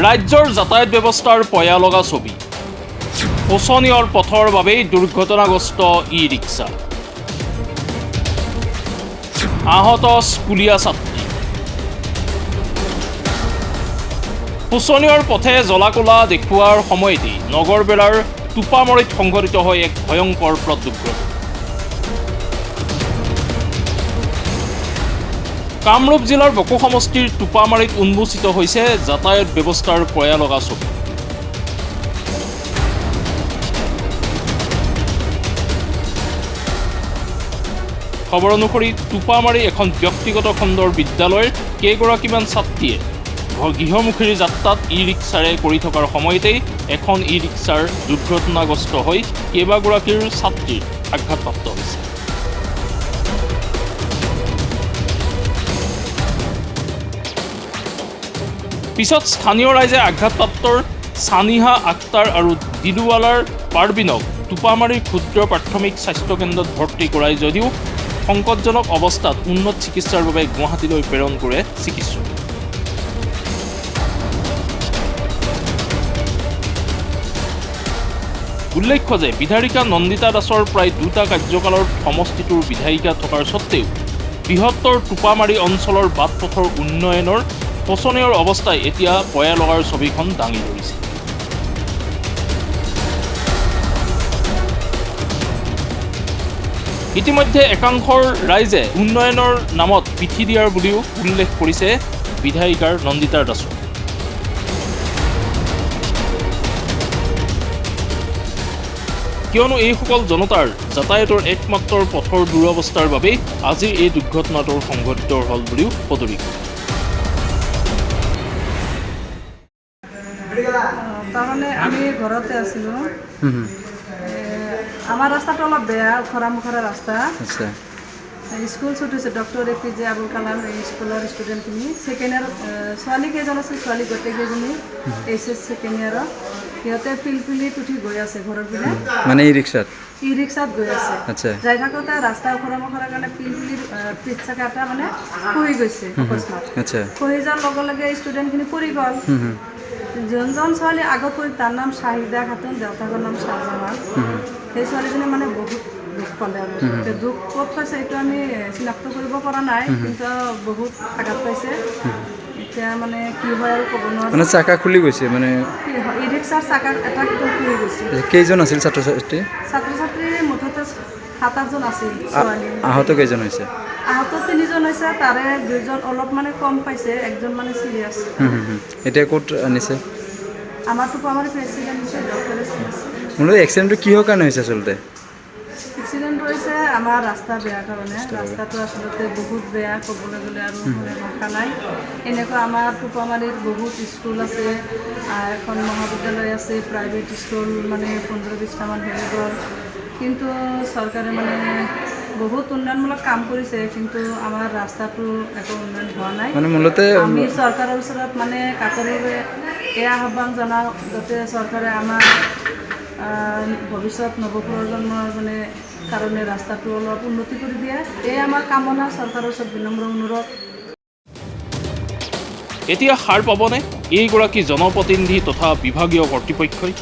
ৰাজ্যৰ যাতায়াত ব্যৱস্থাৰ পয়া লগা ছবি। শোচনীয়ৰ পথৰ বাবেই দুৰ্ঘটনাগ্ৰস্ত ই ৰিক্সা। আহত স্কুলীয়া ছাত্ৰী। শোচনীয়ৰ পথে জ্বলা-কলা দেখুওৱাৰ সময়তেই নগৰবেৰাৰ টোপামাৰীত সংঘটিত হয় এক ভয়ংকৰ পথ দুৰ্ঘটনা। কামৰূপ জিলাৰ বকো সমষ্টিৰ টোপামাৰীত উন্মোচিত হৈছে যাতায়াত ব্যৱস্থাৰ পয়া লগা ছবি। খবৰ অনুসৰি টোপামাৰী এখন ব্যক্তিগত খণ্ডৰ বিদ্যালয়ৰ কেইগৰাকীমান ছাত্ৰীয়ে গৃহমুখীৰ যাত্ৰাত ই ৰিক্সাৰে কৰি থকাৰ সময়তেই এখন ই ৰিক্সাৰ দুৰ্ঘটনাগ্ৰস্ত হৈ কেইবাগৰাকীৰ ছাত্ৰীৰ আঘাতপ্ৰাপ্ত হৈছে। পিছত স্থানীয় ৰাইজে আঘাতপ্ৰাপ্তৰ ছানিহা আক্তাৰ আৰু দিলৱালাৰ পাৰবিনক টোপামাৰীৰ ক্ষুদ্ৰ প্ৰাথমিক স্বাস্থ্য কেন্দ্ৰত ভৰ্তি কৰায় যদিও সংকটজনক অৱস্থাত উন্নত চিকিৎসাৰ বাবে গুৱাহাটীলৈ প্ৰেৰণ কৰে চিকিৎসক। উল্লেখ্য যে বিধায়িকা নন্দিতা দাসৰ প্ৰায় 2টা কাৰ্যকালৰ সমষ্টিটোৰ বিধায়িকা থকাৰ স্বত্তেও বৃহত্তৰ টোপামাৰী অঞ্চলৰ বাট পথৰ উন্নয়নৰ শোচনীয়ৰ অৱস্থাই এতিয়া পয়া লগাৰ ছবিখন দাঙি ধৰিছে। ইতিমধ্যে একাংশৰ ৰাইজে উন্নয়নৰ নামত পিঠি দিয়াৰ বুলিও উল্লেখ কৰিছে বিধায়িকাৰ নন্দিতা দাসক। কিয়নো এইসকল জনতাৰ যাতায়াতৰ একমাত্ৰ পথৰ দুৰৱস্থাৰ বাবেই আজিৰ এই দুৰ্ঘটনাটোৰ সংঘটিত হ'ল বুলিও সদৰি কৰে। তাৰমানে আমি ঘৰতে আছিলোঁ। আমাৰ ৰাস্তাটো অলপ বেয়া, ওখৰা মুখৰা ৰাস্তা। স্কুল ছুটি হৈছে, ডক্টৰ APJ আবুল কালাম স্কুলৰ ষ্টুডেণ্টখিনি। ছেকেণ্ড ইয়াৰ ছোৱালী কেইজন আছে, ছোৱালী গোটেইকেইজনী HS ছেকেণ্ড ইয়াৰৰ। সিহঁতে পিলপিলিত উঠি গৈ আছে ঘৰৰ পিনে, মানে ই ৰিক্সাত গৈ আছে। যাই থাকোঁতে ৰাস্তা ওখৰা মুখৰা কাৰণে পিলপিলিৰ পিঠ চাকা এটা মানে খহি গৈছে অকস্মাত। খহি যোৱাৰ লগে লগে ষ্টুডেণ্টখিনি পৰি গ'ল। যোনজন ছোৱালী আগত পৰি তাৰ নাম শাহিদা খাতুন, দেউতাকৰ নাম শাহজাহান। সেই ছোৱালীজনী মানে বহুত দুখ পালে আৰু দুখ ক'ত পাইছে এইটো আমি চিনাক্ত কৰিব পৰা নাই, কিন্তু বহুত আঘাত পাইছে। এতিয়া মানে কি হয় আৰু ক'ব নোৱাৰোঁ। মানে চাকা খুলি গৈছে, মানে ই ৰিক্সাৰ চাকা এটা খুলি গৈছে। কেইজন আছিল ছাত্ৰ ছাত্ৰী? মুঠতে 7-8জন আছিল ছোৱালী। আহত কেইজন হৈছে? আহত 3জন হৈছে, তাৰে 2জন অলপ মানে কম পাইছে, একজন মানে চিৰিয়াছ। এতিয়া ক'ত আনিছে? আমাৰ টোপামাৰী প্ৰেচিডেণ্ট হৈছে, ডক্টৰ আছে। মূলত এক্সিডেণ্টটো কিহৰ কাৰণে হৈছে আচলতে? এক্সিডেণ্ট হৈছে আমাৰ ৰাস্তা বেয়া কাৰণে। ৰাস্তাটো আচলতে বহুত বেয়া, ক'বলৈ গ'লে আৰু ভাষা নাই। এনেকুৱা আমাৰ টোপামাৰীত বহুত স্কুল আছে, এখন মহাবিদ্যালয় আছে, প্ৰাইভেট স্কুল মানে 15-20টামান হৈ গ'ল। কিন্তু চৰকাৰে মানে বহুত উন্নয়নমূলক কাম কৰিছে, কিন্তু আমাৰ ৰাস্তাটো একো উন্নয়ন হোৱা নাই। মানে মূলতে আমি চৰকাৰৰ ওচৰত মানে কাকতভাৱে এই আহ্বান জনাওঁ, যাতে চৰকাৰে আমাৰ ভৱিষ্যত নৱপ্ৰজন্মৰ মানে কাৰণে ৰাস্তাটো অলপ উন্নতি কৰি দিয়ে। এই আমাৰ কামনা, চৰকাৰৰ ওচৰত বিনম্ৰ অনুৰোধ। এতিয়া সাৰ পাবনে এইগৰাকী জনপ্ৰতিনিধি তথা বিভাগীয় কৰ্তৃপক্ষই?